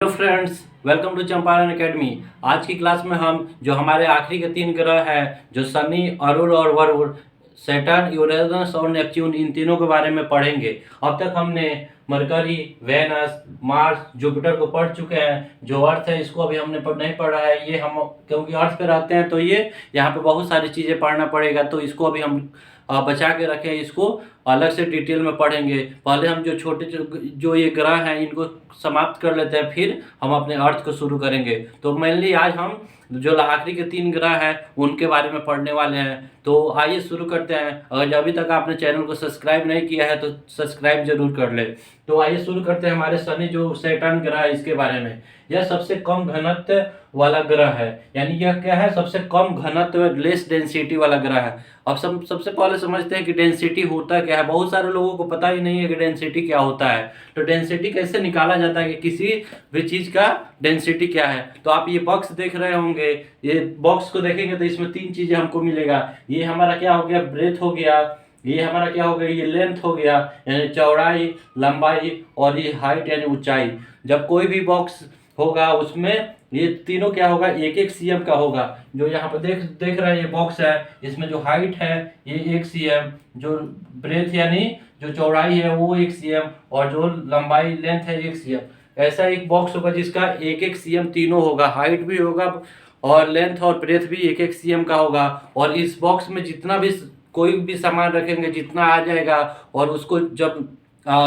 Hello friends, welcome to Champaran academy. आज की class में हम जो हमारे आखिरी के तीन ग्रह हैं, जो शनि, अरुण और वरुण, सैटर्न, यूरेनस और नेपच्यून, इन तीनों के बारे में पढ़ेंगे। अब तक हमने मरकरी, वेनस, मार्स, जुपिटर को पढ़ चुके हैं। जो अर्थ है इसको अभी हमने नहीं पढ़ा है। ये हम क्योंकि अर्थ पे रहते हैं तो ये यहाँ पे बहुत सारी चीज़ें पढ़ना पड़ेगा, तो इसको अभी हम बचा के रखें। इसको अलग से डिटेल में पढ़ेंगे। पहले हम जो छोटे जो ये ग्रह हैं इनको समाप्त कर लेते हैं, फिर हम अपने अर्थ को शुरू करेंगे। तो मेनली आज हम जो आखिरी के तीन ग्रह हैं उनके बारे में पढ़ने वाले हैं। तो आइए शुरू करते हैं। अगर अभी तक आपने चैनल को सब्सक्राइब नहीं किया है तो सब्सक्राइब जरूर कर ले। तो आइए शुरू करते हैं हमारे शनि जो सैटर्न ग्रह है इसके बारे में। यह सबसे कम घनत्व वाला ग्रह है, यानी यह क्या है, सबसे कम घनत्व, लेस डेंसिटी वाला ग्रह है। अब सबसे पहले समझते हैं कि डेंसिटी होता क्या है। बहुत सारे लोगों को पता ही नहीं है कि डेंसिटी क्या होता है। तो डेंसिटी कैसे निकाला जाता है कि किसी भी चीज़ का डेंसिटी क्या है। तो आप ये बॉक्स देख रहे होंगे, ये बॉक्स को देखेंगे तो इसमें तीन चीज़ें हमको मिलेगा। ये हमारा क्या हो गया, ब्रेथ हो गया। ये हमारा क्या हो गया, ये लेंथ हो गया, यानी चौड़ाई, लंबाई, और ये हाइट यानी ऊंचाई। जब कोई भी बॉक्स होगा उसमें ये तीनों क्या होगा, एक एक सीएम का होगा। जो यहाँ पर देख रहे हैं ये बॉक्स है, इसमें जो हाइट है ये 1 सीएम, जो ब्रेथ यानी जो चौड़ाई है वो 1 सीएम, और जो लंबाई लेंथ है 1 सीएम। ऐसा एक बॉक्स होगा जिसका एक एक सीएम तीनों होगा, हाइट भी होगा और लेंथ और ब्रेथ भी एक एक सीएम का होगा। और इस बॉक्स में जितना भी कोई भी सामान रखेंगे जितना आ जाएगा, और उसको जब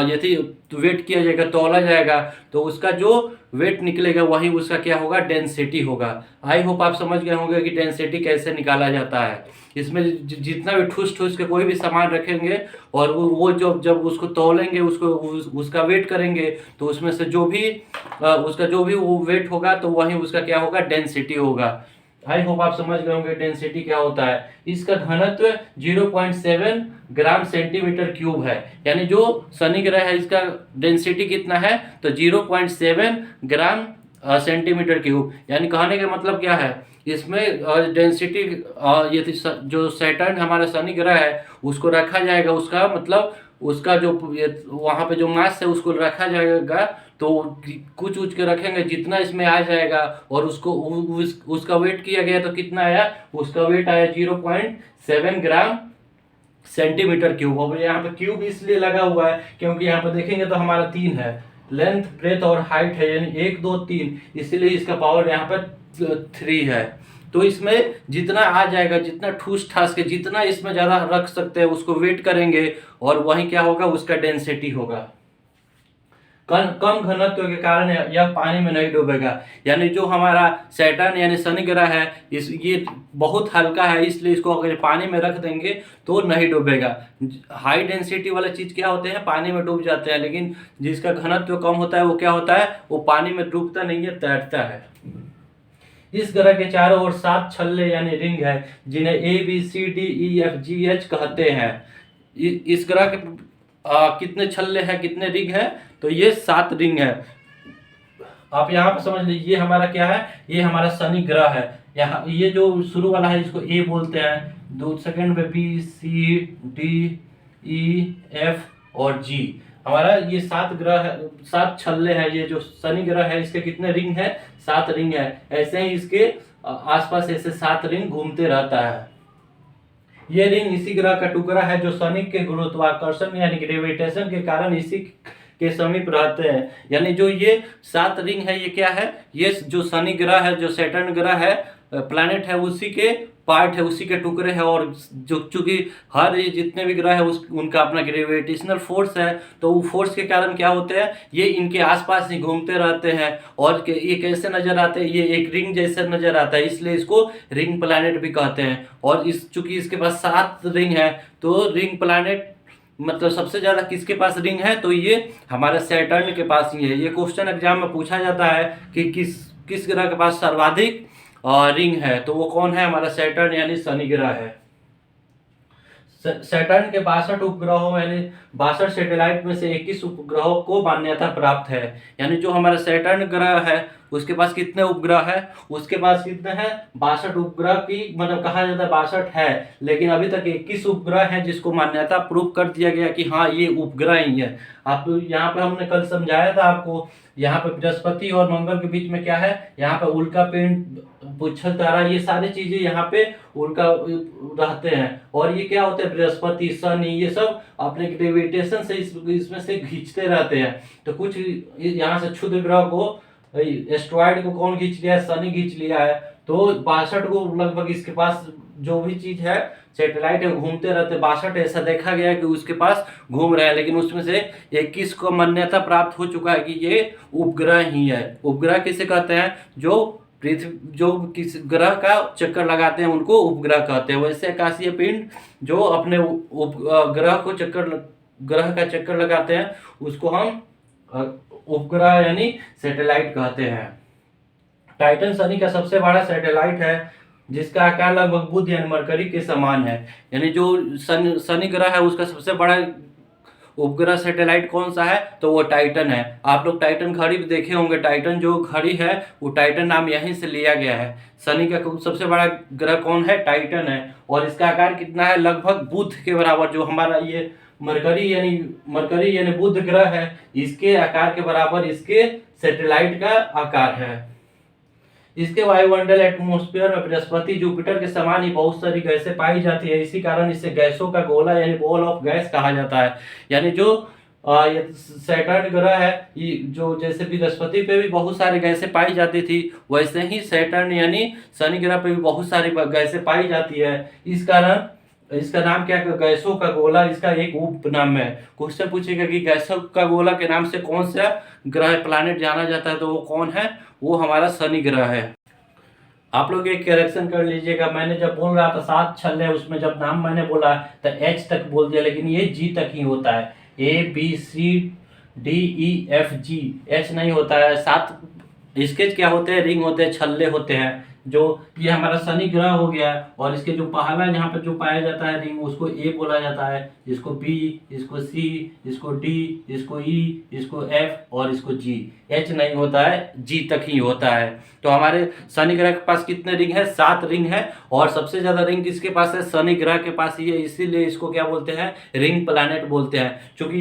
यदि वेट किया जाएगा, तौला जाएगा, तो उसका जो वेट निकलेगा वही उसका क्या होगा, डेंसिटी होगा। आई होप आप समझ गए होंगे कि डेंसिटी कैसे निकाला जाता है। इसमें जितना भी ठूस ठूस के कोई भी सामान रखेंगे और वो जब उसको तौलेंगे, उसका वेट करेंगे, तो उसमें से जो भी उसका जो भी वो वेट होगा तो वही उसका क्या होगा, डेंसिटी होगा। आई होप आप समझ गए होंगे डेंसिटी क्या होता है। इसका घनत्व 0.7 ग्राम सेंटीमीटर क्यूब है, यानी जो शनि ग्रह है इसका डेंसिटी कितना है, तो 0.7 ग्राम सेंटीमीटर क्यूब। यानी कहने का मतलब क्या है, इसमें डेंसिटी ये जो सैटर्न हमारा शनि ग्रह है उसको रखा जाएगा, उसका मतलब उसका जो वहाँ पे जो मास है उसको रखा जाएगा। तो कुछ के रखेंगे जितना इसमें आ जाएगा, और उसको उसका वेट किया गया तो कितना आया, उसका वेट आया 0.7 ग्राम सेंटीमीटर क्यूब। और यहाँ पे क्यूब इसलिए लगा हुआ है क्योंकि यहाँ पे देखेंगे तो हमारा 3 है, लेंथ, ब्रेथ और हाइट है, यानी 1 2 3, इसीलिए इसका पावर यहाँ पर 3 है। तो इसमें जितना आ जाएगा, जितना ठूस ठास के जितना इसमें ज़्यादा रख सकते हैं उसको वेट करेंगे, और वही क्या होगा, उसका डेंसिटी होगा। कम घनत्व के कारण यह पानी में नहीं डूबेगा। यानी जो हमारा सैटर्न यानी शनि ग्रह है, ये बहुत हल्का है, इसलिए इसको अगर पानी में रख देंगे तो नहीं डूबेगा। हाई डेंसिटी वाले चीज़ क्या होते हैं, पानी में डूब जाते हैं, लेकिन जिसका घनत्व कम होता है वो क्या होता है, वो पानी में डूबता नहीं है, तैरता है। इस ग्रह के चारों ओर 7 छल्ले यानी रिंग है, जिन्हें ABCDEFGH कहते हैं। इस ग्रह के कितने छल्ले हैं, कितने रिंग है, तो ये 7 रिंग है। आप यहाँ पर समझ लीजिए, ये हमारा क्या है, ये हमारा शनि ग्रह है। यहाँ ये जो शुरू वाला है इसको ए बोलते हैं, दो सेकंड में BCDEF और G। हमारा ये 7 ग्रह है, 7 छल्ले हैं। ये जो शनि ग्रह है इसके कितने रिंग है, 7 रिंग है। ऐसे ही इसके आसपास ऐसे 7 रिंग घूमते रहता है। ये रिंग इसी ग्रह का टुकड़ा है जो शनि के गुरुत्वाकर्षण यानी ग्रेविटेशन के कारण इसी के समीप रहते हैं। यानी जो ये 7 रिंग है, ये क्या है, ये जो शनि ग्रह है, जो सैटर्न ग्रह है, प्लैनेट है, उसी के पार्ट है, उसी के टुकड़े हैं। और जो चूंकि हर ये जितने भी ग्रह है उनका अपना ग्रेविटेशनल फोर्स है, तो वो फोर्स के कारण क्या होते हैं, ये इनके आसपास ही घूमते रहते हैं। और ये कैसे नजर आते हैं, ये एक रिंग जैसे नजर आता है, इसलिए इसको रिंग प्लैनेट भी कहते हैं। और चूंकि इसके पास 7 रिंग है, तो रिंग प्लैनेट मतलब सबसे ज्यादा किसके पास रिंग है, तो ये हमारे सैटर्न के पास ही है। ये क्वेश्चन एग्जाम में पूछा जाता है कि किस ग्रह के पास सर्वाधिक रिंग है, तो वो कौन है, हमारा सैटर्न यानी शनि ग्रह है। सैटर्न के 62 उपग्रहों यानी 62 सैटेलाइट में से 21 उपग्रहों को मान्यता प्राप्त है। यानी जो हमारा सैटर्न ग्रह है उसके पास कितने उपग्रह है, उसके पास कितने हैं 62 उपग्रह की मतलब कहा जाता है 62 है, लेकिन अभी तक 21 उपग्रह है जिसको मान्यता प्रूव कर दिया गया कि हाँ ये उपग्रह ही है। आप यहाँ पे हमने कल समझाया था आपको, यहाँ पे बृहस्पति और मंगल के बीच में क्या है, यहाँ पे उल्का पिंड, पुच्छल तारा, ये सारी चीजें यहाँ पे उल्का रहते हैं। और ये क्या होते हैं बृहस्पति शनि ये सब अपने ग्रेविटेशन से इसमें से खींचते रहते हैं। तो कुछ यहाँ से क्षुद्र ग्रह को एस्ट्रॉइड को कौन खींच लिया है, शनि खींच लिया है। तो 62 को लगभग इसके पास जो भी चीज है सैटेलाइट है घूमते रहते 62 ऐसा देखा गया है कि उसके पास घूम रहे हैं, लेकिन उसमें से 21 को मान्यता प्राप्त हो चुका है कि ये उपग्रह ही है। उपग्रह किसे कहते हैं, जो पृथ्वी जो किस ग्रह का चक्कर लगाते हैं उनको उपग्रह कहते हैं। वैसे आकाशीय पिंड जो अपने ग्रह को ग्रह का चक्कर लगाते हैं उसको हम उपग्रह यानी सैटेलाइट कहते हैं। टाइटन शनि का सबसे बड़ा सैटेलाइट है जिसका आकार लगभग बुध यानी मरकरी के समान है। यानी जो शनि ग्रह है उसका सबसे बड़ा उपग्रह सैटेलाइट कौन सा है, तो वो टाइटन है। आप लोग टाइटन घड़ी भी देखे होंगे, टाइटन जो घड़ी है वो टाइटन नाम यहीं से लिया गया है। शनि का सबसे बड़ा ग्रह कौन है, टाइटन है। और इसका आकार कितना है, लगभग बुध के बराबर। जो हमारा ये मरकरी यानी बुध ग्रह है इसके आकार के बराबर इसके सैटेलाइट का आकार है। इसके वायुमंडल एटमॉस्फेयर में बृहस्पति जुपिटर के समान ही बहुत सारी गैसें पाई जाती है। इसी कारण इसे गैसों का गोला यानी बॉल ऑफ गैस कहा जाता है। यानी जो सैटर्न ग्रह है जो जैसे बृहस्पति पे भी बहुत सारी गैसें पाई जाती थी वैसे ही सैटर्न यानी शनि ग्रह पे भी बहुत सारी गैसें पाई जाती है। इस कारण इसका नाम क्या है, गैसों का गोला इसका एक उपनाम है। क्वेश्चन पूछेगा कि गैसों का गोला के नाम से कौन सा ग्रह प्लैनेट जाना जाता है, तो वो कौन है, वो हमारा शनि ग्रह है। आप लोग एक करेक्शन कर लीजिएगा, मैंने जब बोल रहा था 7 छल्ले उसमें जब नाम मैंने बोला तो एच तक बोल दिया, लेकिन ये जी तक ही होता है। ABCDEFG, एच नहीं होता है। 7 इसके क्या होते हैं, रिंग होते हैं, छल्ले होते हैं। जो ये हमारा शनि ग्रह हो गया और इसके जो पहला यहाँ पे जो पाया जाता है रिंग उसको ए बोला जाता है, इसको बी, इसको सी, इसको डी, इसको ई, इसको एफ और इसको जी। एच नहीं होता है, जी तक ही होता है। तो हमारे शनि ग्रह के पास कितने रिंग है, 7 रिंग है। और सबसे ज्यादा रिंग किसके पास है, शनि ग्रह के पास ही है। इसीलिए इसको क्या बोलते हैं, रिंग प्लैनेट बोलते हैं। क्योंकि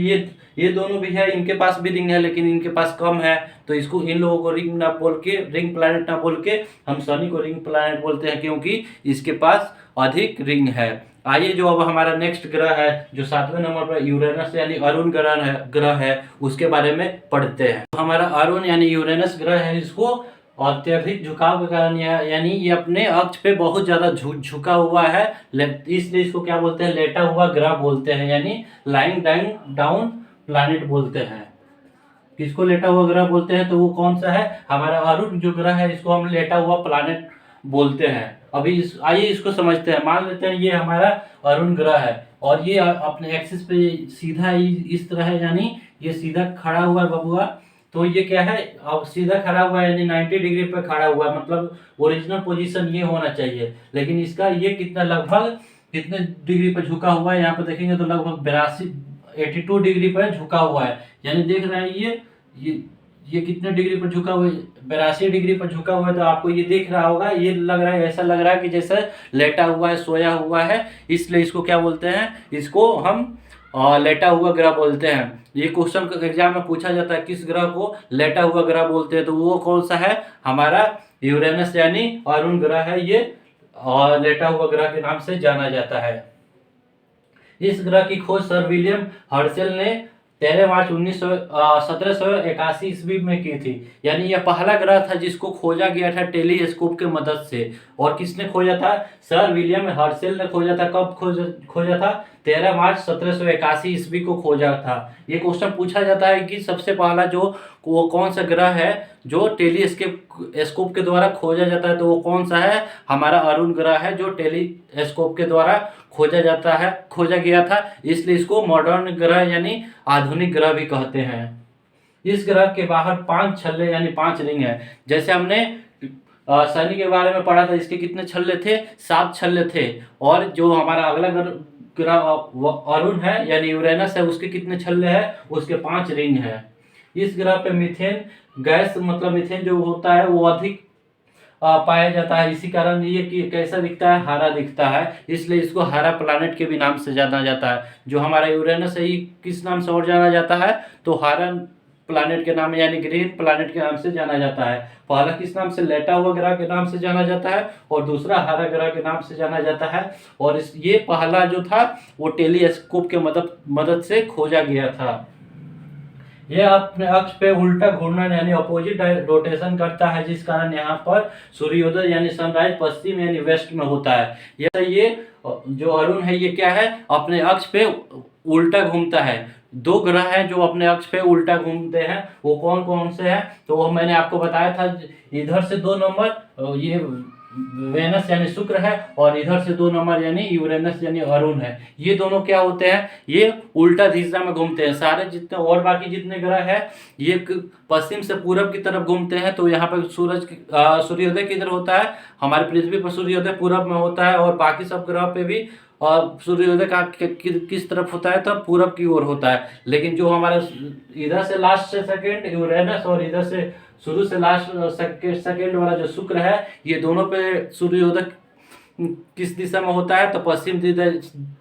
ये दोनों भी है, इनके पास भी रिंग है लेकिन इनके पास कम है, तो इसको इन लोगों को रिंग ना बोल के, रिंग प्लैनेट ना बोल के हम शनि को रिंग प्लैनेट बोलते हैं क्योंकि इसके पास अधिक रिंग है। आइए जो अब हमारा नेक्स्ट ग्रह है जो 7वें नंबर पर यूरेनस यानी अरुण ग्रह है उसके बारे में पढ़ते हैं। हमारा अरुण यानी यूरेनस ग्रह है, इसको अत्यधिक झुकाव के कारण यानी ये अपने अक्ष पे बहुत ज्यादा झुका हुआ है, इसलिए इसको क्या बोलते हैं, लेटा हुआ ग्रह बोलते हैं, यानी लाइंग डाउन प्लैनेट बोलते हैं। किसको लेटा हुआ ग्रह बोलते हैं, तो वो कौन सा है, हमारा अरुण जो ग्रह है इसको हम लेटा हुआ प्लैनेट बोलते हैं। अभी आइए इसको समझते हैं। मान लेते हैं ये हमारा अरुण ग्रह है और ये अपने एक्सिस पे सीधा इस तरह है, यानी ये सीधा खड़ा हुआ है बबुआ। तो ये क्या है, अब सीधा खड़ा हुआ है यानी 90 डिग्री पे खड़ा हुआ है, मतलब ओरिजिनल पोजीशन ये होना चाहिए। लेकिन इसका ये कितना लगभग कितने डिग्री पर झुका हुआ है, यहाँ पे देखेंगे तो लगभग 82 डिग्री पर झुका हुआ है। यानी देख रहे हैं ये कितने डिग्री पर झुका हुआ है, 82 डिग्री पर झुका हुआ है। तो आपको ये दिख रहा होगा, ये लग रहा है, ऐसा लग रहा है कि जैसे लेटा हुआ है, सोया हुआ है, इसलिए इसको क्या बोलते हैं, इसको हम लेटा हुआ ग्रह बोलते हैं। ये क्वेश्चन एग्जाम में पूछा जाता है किस ग्रह को लेटा हुआ ग्रह बोलते हैं, तो वो कौन सा है, हमारा यूरेनस यानी अरुण ग्रह है। ये लेटा हुआ ग्रह के नाम से जाना जाता है। इस ग्रह की खोज सर विलियम हर्शेल ने 13 मार्च 1781 ईस्वी में की थी। यानी यह पहला ग्रह था जिसको खोजा गया था टेलीस्कोप के मदद से। और किसने खोजा था, सर विलियम हर्शेल ने खोजा था। कब खोजा था, 13 मार्च 1781 ईस्वी को खोजा था। ये क्वेश्चन पूछा जाता है कि सबसे पहला जो वो कौन सा ग्रह है जो टेलीस्कोप के द्वारा खोजा जाता है, तो वो कौन सा है, हमारा अरुण ग्रह है जो टेलीस्कोप के द्वारा खोजा गया था। इसलिए इसको मॉडर्न ग्रह यानी आधुनिक ग्रह भी कहते हैं। इस ग्रह के बाहर 5 छल्ले यानी 5 रिंग है। जैसे हमने शनि के बारे में पढ़ा था, इसके कितने छल्ले थे? 7 छल्ले थे। और जो हमारा अगला ग्रह अरुण है यानी यूरेनस है, उसके कितने छल्ले हैं? उसके 5 रिंग है। इस ग्रह पे मीथेन गैस मतलब मीथेन जो होता है वो अधिक पाया जाता है। इसी कारण ये कि कैसा दिखता है? हरा दिखता है, इसलिए इसको हरा प्लानेट के भी नाम से जाना जाता है। जो हमारा यूरेनस है ये किस नाम से और जाना जाता है? तो हरा प्लानेट के नाम यानी ग्रीन प्लानेट के नाम से जाना जाता है। पहला किस नाम से? लेटा हुआ ग्रह के नाम से जाना जाता है, और दूसरा हरा ग्रह के नाम से जाना जाता है। और ये पहला जो था वो टेलीस्कोप के मदद से खोजा गया था। यह अपने अक्ष पे उल्टा घूर्णन यानी अपोजिट रोटेशन करता है, जिस कारण यहाँ पर सूर्योदय यानी सनराइज पश्चिम यानी वेस्ट में होता है। ये जो अरुण है ये क्या है? अपने अक्ष पे उल्टा घूमता है। 2 ग्रह हैं जो अपने अक्ष पे उल्टा घूमते हैं, वो कौन कौन से हैं? तो वो मैंने आपको बताया था। इधर से 2 नंबर ये वेनस यानी शुक्र है, और इधर से 2 नंबर यानी यूरेनस यानी अरुण है। ये दोनों क्या होते हैं? ये उल्टा दिशा में घूमते हैं। सारे जितने और बाकी जितने ग्रह हैं ये पश्चिम से पूरब की तरफ घूमते हैं। तो यहाँ पर सूर्योदय किधर होता है? हमारी पृथ्वी पर सूर्योदय पूरब में होता है, और बाकी सब ग्रह पे भी सूर्योदय का किस तरफ होता है? तो पूरब की ओर होता है। लेकिन जो हमारे इधर से लास्ट से सेकेंड यूरेनस और इधर से शुरू से लास्ट सेकेंड वाला जो शुक्र है, ये दोनों पे सूर्योदय किस दिशा में होता है? तो पश्चिम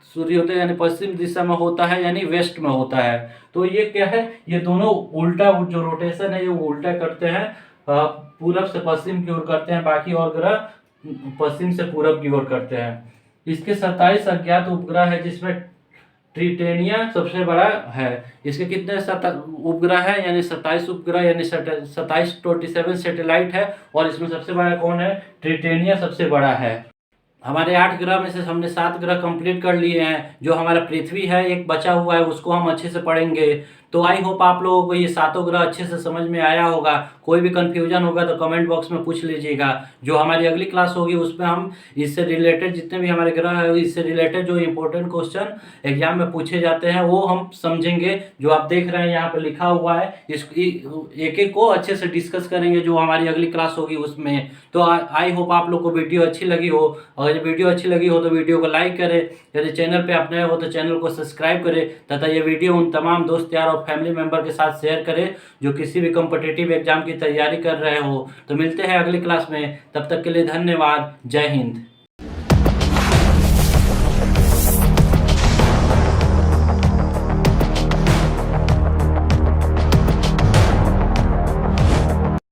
सूर्योदय यानी पश्चिम दिशा में होता है, यानी वेस्ट में होता है। तो ये क्या है? ये दोनों उल्टा जो रोटेशन है ये उल्टा करते हैं, पूरब से पश्चिम की ओर करते हैं। बाकी और ग्रह पश्चिम से पूरब की ओर करते हैं। इसके 27 अज्ञात उपग्रह है, जिसमें ट्रिटेनिया सबसे बड़ा है। इसके कितने उपग्रह है? यानी 27 उपग्रह यानी 27 सैटेलाइट है, और इसमें सबसे बड़ा कौन है? ट्रिटेनिया सबसे बड़ा है। हमारे 8 ग्रह में से हमने 7 ग्रह कंप्लीट कर लिए हैं। जो हमारा पृथ्वी है एक बचा हुआ है, उसको हम अच्छे से पढ़ेंगे। तो आई होप आप लोगों को ये 7 ग्रह अच्छे से समझ में आया होगा। कोई भी कन्फ्यूजन होगा तो कमेंट बॉक्स में पूछ लीजिएगा। जो हमारी अगली क्लास होगी उसमें हम इससे रिलेटेड जितने भी हमारे ग्रह है इससे रिलेटेड जो इंपॉर्टेंट क्वेश्चन एग्जाम में पूछे जाते हैं वो हम समझेंगे। जो आप देख रहे हैं यहाँ पर लिखा हुआ है, एक एक को अच्छे से डिस्कस करेंगे जो हमारी अगली क्लास होगी उसमें। तो आई होप आप लोग को वीडियो अच्छी लगी हो। अगर वीडियो अच्छी लगी हो तो वीडियो को लाइक करें, यदि चैनल पे आप नए हो तो चैनल को सब्सक्राइब करें, तथा ये वीडियो उन तमाम दोस्त यार और फैमिली मेंबर के साथ शेयर करें जो किसी भी कॉम्पिटिटिव एग्जाम की तैयारी कर रहे हो। तो मिलते हैं अगली क्लास में, तब तक के लिए धन्यवाद। जय हिंद।